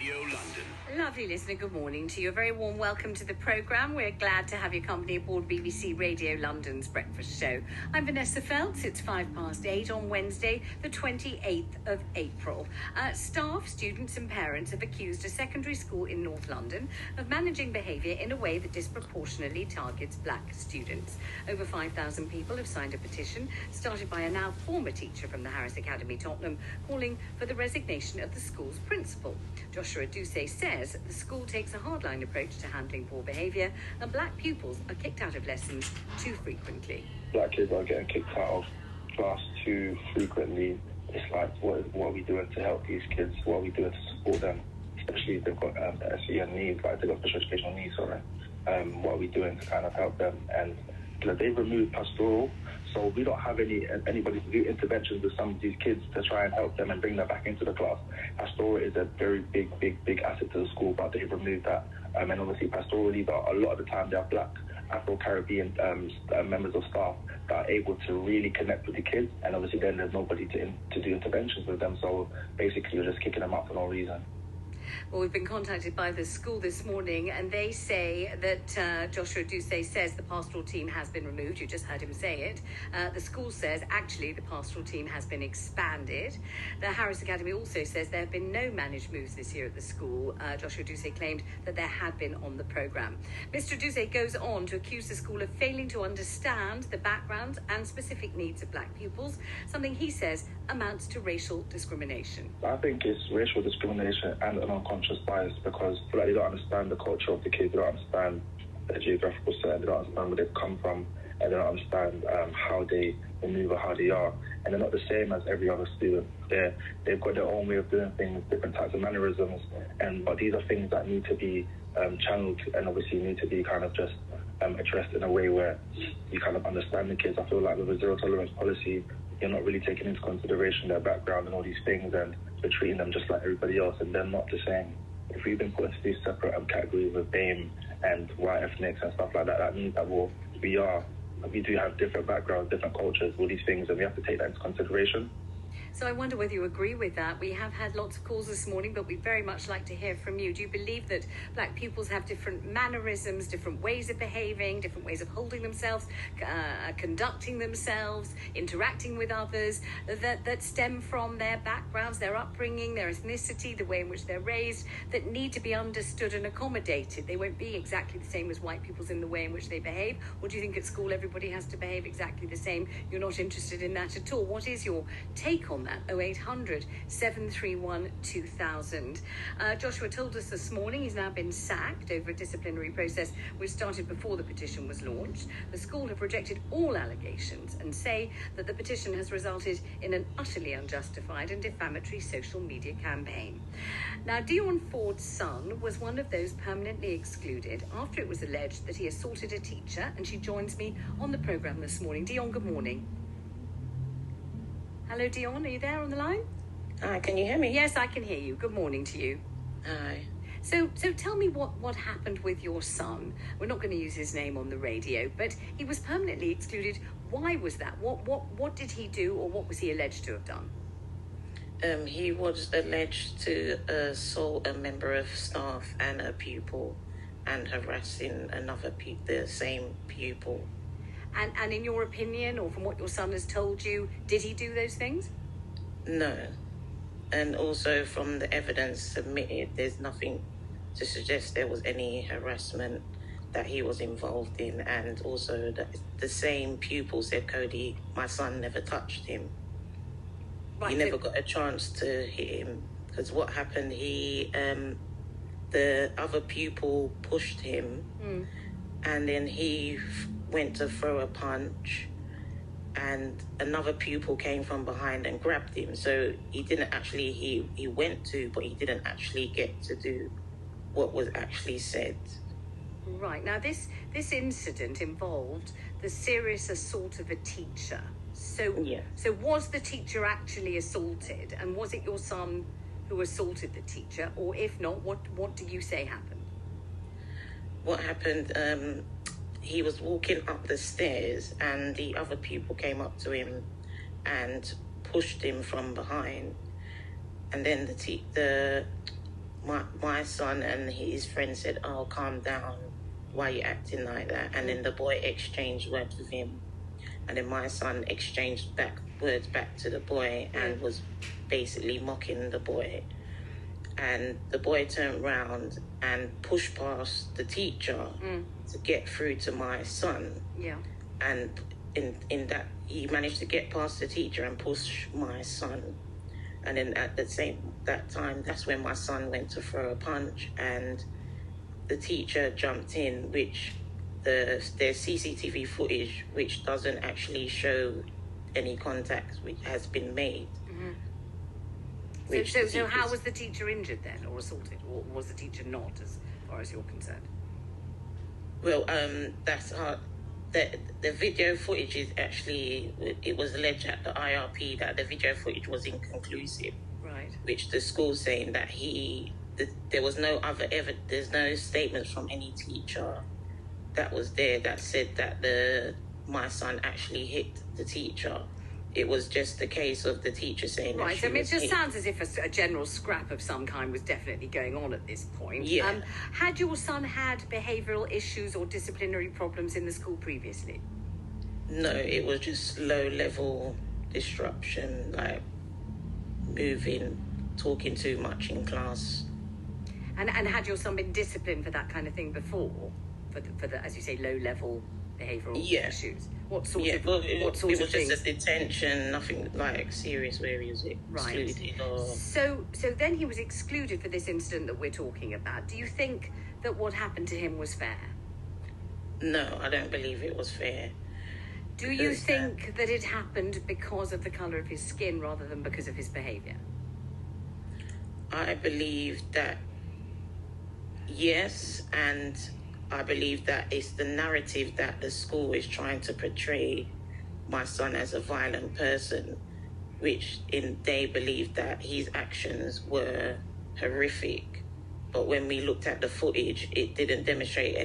Radio London. Lovely listener, good morning to you. A very warm welcome to the programme. We're glad to have your company aboard BBC Radio London's breakfast show. I'm Vanessa Feltz. It's 8:05 on Wednesday, the 28th of April. Staff, students and parents have accused a secondary school in North London of managing behaviour in a way that disproportionately targets black students. Over 5,000 people have signed a petition started by a now former teacher from the Harris Academy, Tottenham, calling for the resignation of the school's principal. Joshua Duse says the school takes a hardline approach to handling poor behaviour and black pupils are kicked out of lessons too frequently. Black kids are getting kicked out of class too frequently. It's like, what are we doing to help these kids? What are we doing to support them? Especially if they've got CEN needs, like they've got special educational needs, what are we doing to kind of help them? And they've removed pastoral, so we don't have anybody to do interventions with some of these kids to try and help them and bring them back into the class. Pastoral is a very big asset to the school, but they've removed that. And obviously pastoral leaders, a lot of the time, they're black Afro-Caribbean members of staff that are able to really connect with the kids, and obviously then there's nobody to do interventions with them, so basically you're just kicking them out for no reason. Well, we've been contacted by the school this morning and they say that Joshua Duse says the pastoral team has been removed. You just heard him say it. The school says actually the pastoral team has been expanded. The Harris Academy also says there have been no managed moves this year at the school. Joshua Duse claimed that there had been on the programme. Mr. Duse goes on to accuse the school of failing to understand the backgrounds and specific needs of black pupils, something he says amounts to racial discrimination. I think it's racial discrimination and an unconscious bias, because I feel like they don't understand the culture of the kids, they don't understand their geographical setting, they don't understand where they've come from, and they don't understand how they maneuver, how they are. And they're not the same as every other student. They've got their own way of doing things, different types of mannerisms, but these are things that need to be channeled and obviously need to be kind of just addressed in a way where you kind of understand the kids. I feel like with a zero tolerance policy, you're not really taking into consideration their background and all these things, and you're treating them just like everybody else, and they're not the same. If we've been put into these separate categories with BAME and white ethnics and stuff like that, that means that we do have different backgrounds, different cultures, all these things, and we have to take that into consideration. So I wonder whether you agree with that. We have had lots of calls this morning, but we'd very much like to hear from you. Do you believe that black pupils have different mannerisms, different ways of behaving, different ways of holding themselves, conducting themselves, interacting with others, that stem from their backgrounds, their upbringing, their ethnicity, the way in which they're raised, that need to be understood and accommodated? They won't be exactly the same as white pupils in the way in which they behave. Or do you think at school everybody has to behave exactly the same? You're not interested in that at all. What is your take on that? 0800 731 2000. Joshua told us this morning he's now been sacked over a disciplinary process which started before the petition was launched. The school have rejected all allegations and say that the petition has resulted in an utterly unjustified and defamatory social media campaign. Now, Dion Ford's son was one of those permanently excluded after it was alleged that he assaulted a teacher, and she joins me on the programme this morning. Dion, good morning. Hello, Dion, are you there on the line? Hi, can you hear me? Yes, I can hear you. Good morning to you. Hi. So tell me what happened with your son. We're not going to use his name on the radio, but he was permanently excluded. Why was that? What did he do, or what was he alleged to have done? He was alleged to assault a member of staff and a pupil and harassing the same pupil. And in your opinion, or from what your son has told you, did he do those things? No. And also from the evidence submitted, there's nothing to suggest there was any harassment that he was involved in. And also that the same pupil said, Cody, my son never touched him. Right, he never got a chance to hit him. Because what happened, the other pupil pushed him, and then he went to throw a punch, and another pupil came from behind and grabbed him. So he didn't actually, he went to, but he didn't actually get to do what was actually said. Right. Now, this incident involved the serious assault of a teacher. So, yeah. So was the teacher actually assaulted? And was it your son who assaulted the teacher? Or if not, what do you say happened? What happened, he was walking up the stairs and the other pupil came up to him and pushed him from behind. And then my son and his friend said, "Oh, calm down. Why are you acting like that?" And then the boy exchanged words with him. And then my son exchanged words back to the boy and was basically mocking the boy. And the boy turned round and pushed past the teacher to get through to my son. Yeah. And in that, he managed to get past the teacher and push my son. And then at that time, that's when my son went to throw a punch, and the teacher jumped in, which there's CCTV footage which doesn't actually show any contact which has been made. Mm-hmm. So how was the teacher injured then, or assaulted, or was the teacher not, as far as you're concerned? Well, that's hard. The video footage is actually, it was alleged at the IRP that the video footage was inconclusive. Right. Which the school's saying that there was no other there's no statements from any teacher that was there that said that my son actually hit the teacher. It was just a case of the teacher saying that. Right, so it just sounds as if a general scrap of some kind was definitely going on at this point. Yeah. Had your son had behavioural issues or disciplinary problems in the school previously? No, it was just low-level disruption, like moving, talking too much in class. And had your son been disciplined for that kind of thing before? For the as you say, low-level behavioural issues? What sort of things? It was just a detention, nothing like serious where he was excluded. Or... So then he was excluded for this incident that we're talking about. Do you think that what happened to him was fair? No, I don't believe it was fair. Do you think that it happened because of the colour of his skin rather than because of his behaviour? I believe that yes, and I believe that it's the narrative that the school is trying to portray my son as a violent person, which they believe that his actions were horrific. But when we looked at the footage, it didn't demonstrate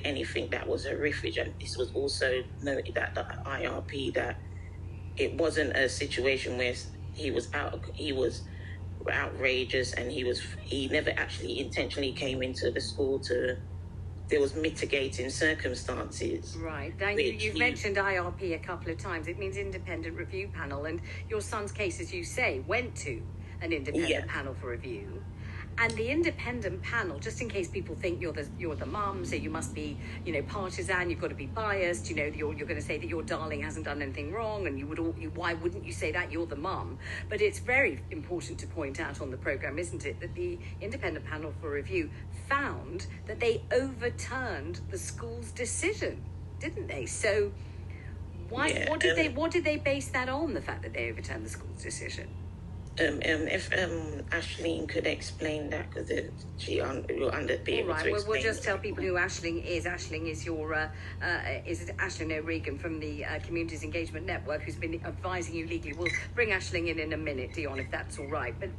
anything that was horrific. And this was also noted at the IRP that it wasn't a situation where he was outrageous, and he never actually intentionally came into the school there was mitigating circumstances. Right. Now, you've mentioned IRP a couple of times. It means independent review panel, and your son's case, as you say, went to an independent panel for review. And the independent panel, just in case people think you're the mum, so you must be, partisan, you've got to be biased, you're going to say that your darling hasn't done anything wrong, and why wouldn't you say that? You're the mum. But it's very important to point out on the programme, isn't it, that the independent panel for review found that they overturned the school's decision, didn't they? So what did they base that on, the fact that they overturned the school's decision? If Aisling could explain that, because she will be able to explain. Well, we'll just tell people who Aisling is. Aisling is is Aisling O'Regan from the Communities Engagement Network, who's been advising you legally. We'll bring Aisling in a minute, Dion, if that's all right. But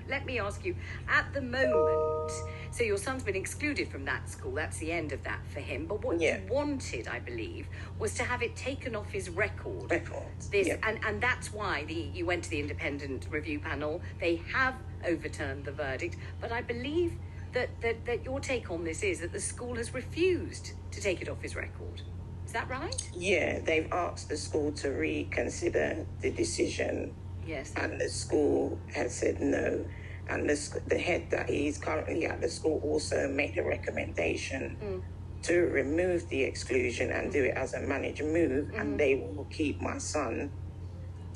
let me ask you, at the moment, so your son's been excluded from that school. That's the end of that for him. But what you wanted, I believe, was to have it taken off his record. And that's why you went to the independent review panel. They have overturned the verdict, but I believe that your take on this is that the school has refused to take it off his record. Is that right? Yeah, they've asked the school to reconsider the decision. Yes. And the school has said no. And the head that is currently at the school also made a recommendation to remove the exclusion and do it as a managed move, and they will keep my son.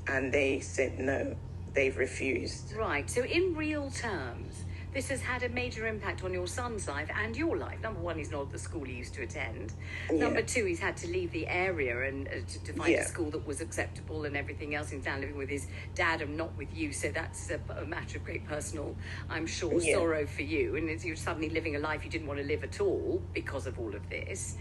And they said no. They've refused. Right. So in real terms, this has had a major impact on your son's life and your life. Number one, he's not at the school he used to attend. Number two, he's had to leave the area and to find a school that was acceptable and everything else. He's now living with his dad and not with you. So that's a matter of great personal, I'm sure, sorrow for you. And you're suddenly living a life you didn't want to live at all because of all of this.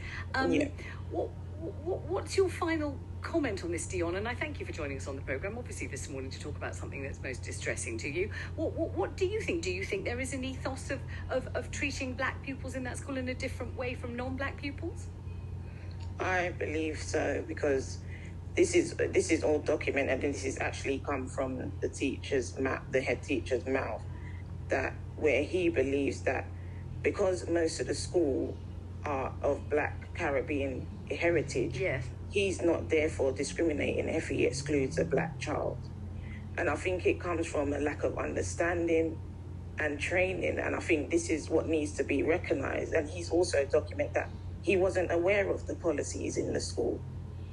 What's your final comment on this, Dion? And I thank you for joining us on the programme, obviously this morning, to talk about something that's most distressing to you. What do you think? Do you think there is an ethos of treating black pupils in that school in a different way from non-black pupils? I believe so, because this is all documented, and this has actually come from the head teacher's mouth. that where he believes that because most of the school are of Black Caribbean heritage, Yes. he's not therefore discriminating if he excludes a Black child. And I think it comes from a lack of understanding and training, and I think this is what needs to be recognised. And he's also documented that he wasn't aware of the policies in the school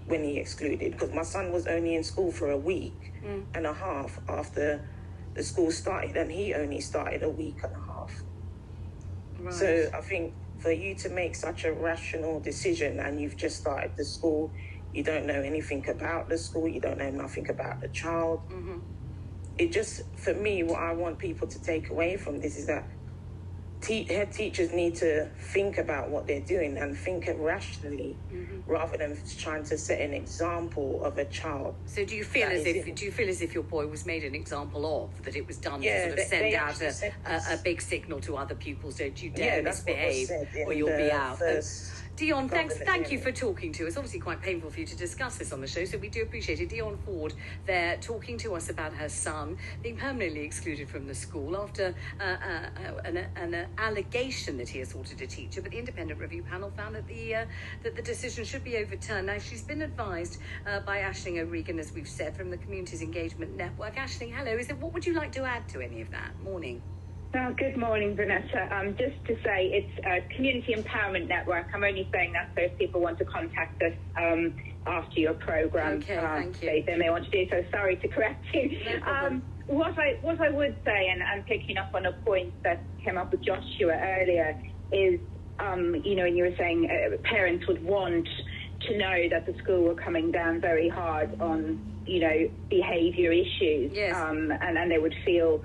when he excluded, because my son was only in school for a week and a half after the school started, and he only started a week and a half. Right. So I think for you to make such a rational decision, and you've just started the school, you don't know anything about the school, you don't know nothing about the child. It just, for me, what I want people to take away from this is that head teachers need to think about what they're doing and think rationally, rather than trying to set an example of a child. So do you feel as if your boy was made an example of, that it was done to sort of send out a big signal to other pupils, don't you dare misbehave or you'll be out? Dion, thank you for talking to us. Obviously quite painful for you to discuss this on the show, so we do appreciate it. Dion Ford there talking to us about her son being permanently excluded from the school after an allegation that he assaulted a teacher, but the independent review panel found that the decision should be overturned. Now, she's been advised by Aisling O'Regan, as we've said, from the Communities Engagement Network. Aisling, hello. What would you like to add to any of that? Morning. Good morning, Vanessa. Just to say, it's a Community Empowerment Network. I'm only saying that so if people want to contact us after your programme, thank you. They may want to do so. Sorry to correct you. No what I would say, and picking up on a point that came up with Joshua earlier, is, when you were saying parents would want to know that the school were coming down very hard on, behaviour issues, yes. and they would feel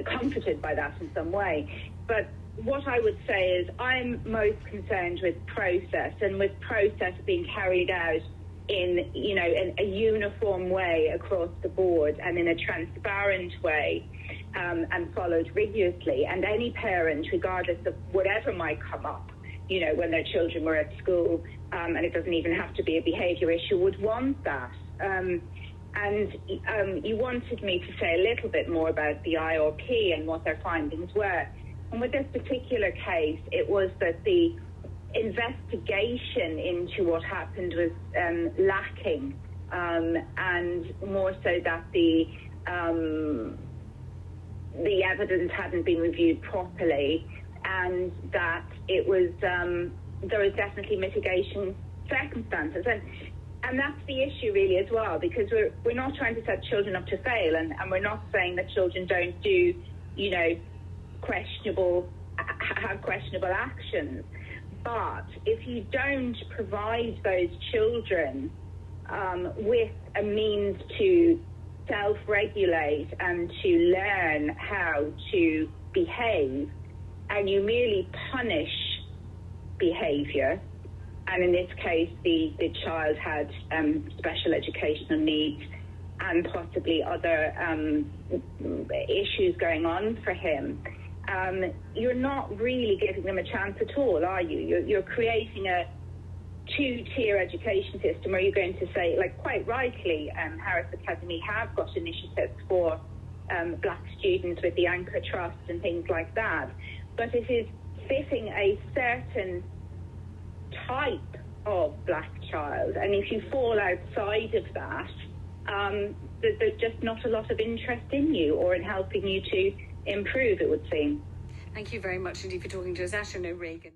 comforted by that in some way. But what I would say is I'm most concerned with process, and with process being carried out in a uniform way across the board and in a transparent way, and followed rigorously. And any parent, regardless of whatever might come up, when their children were at school, and it doesn't even have to be a behaviour issue, would want that. And you wanted me to say a little bit more about the IRP and what their findings were. And with this particular case, it was that the investigation into what happened was lacking, and more so that the evidence hadn't been reviewed properly, and that it was there was definitely mitigation circumstances. And that's the issue really as well, because we're not trying to set children up to fail, and we're not saying that children don't do, have questionable actions. But if you don't provide those children with a means to self-regulate and to learn how to behave, and you merely punish behaviour, and in this case, the child had special educational needs and possibly other issues going on for him, you're not really giving them a chance at all, are you? You're creating a two-tier education system where you're going to say, like quite rightly, Harris Academy have got initiatives for Black students with the Anchor Trust and things like that, but it is fitting a certain type of Black child, and if you fall outside of that, there's just not a lot of interest in you or in helping you to improve, it would seem. Thank you very much indeed for talking to us, Aisling O'Regan.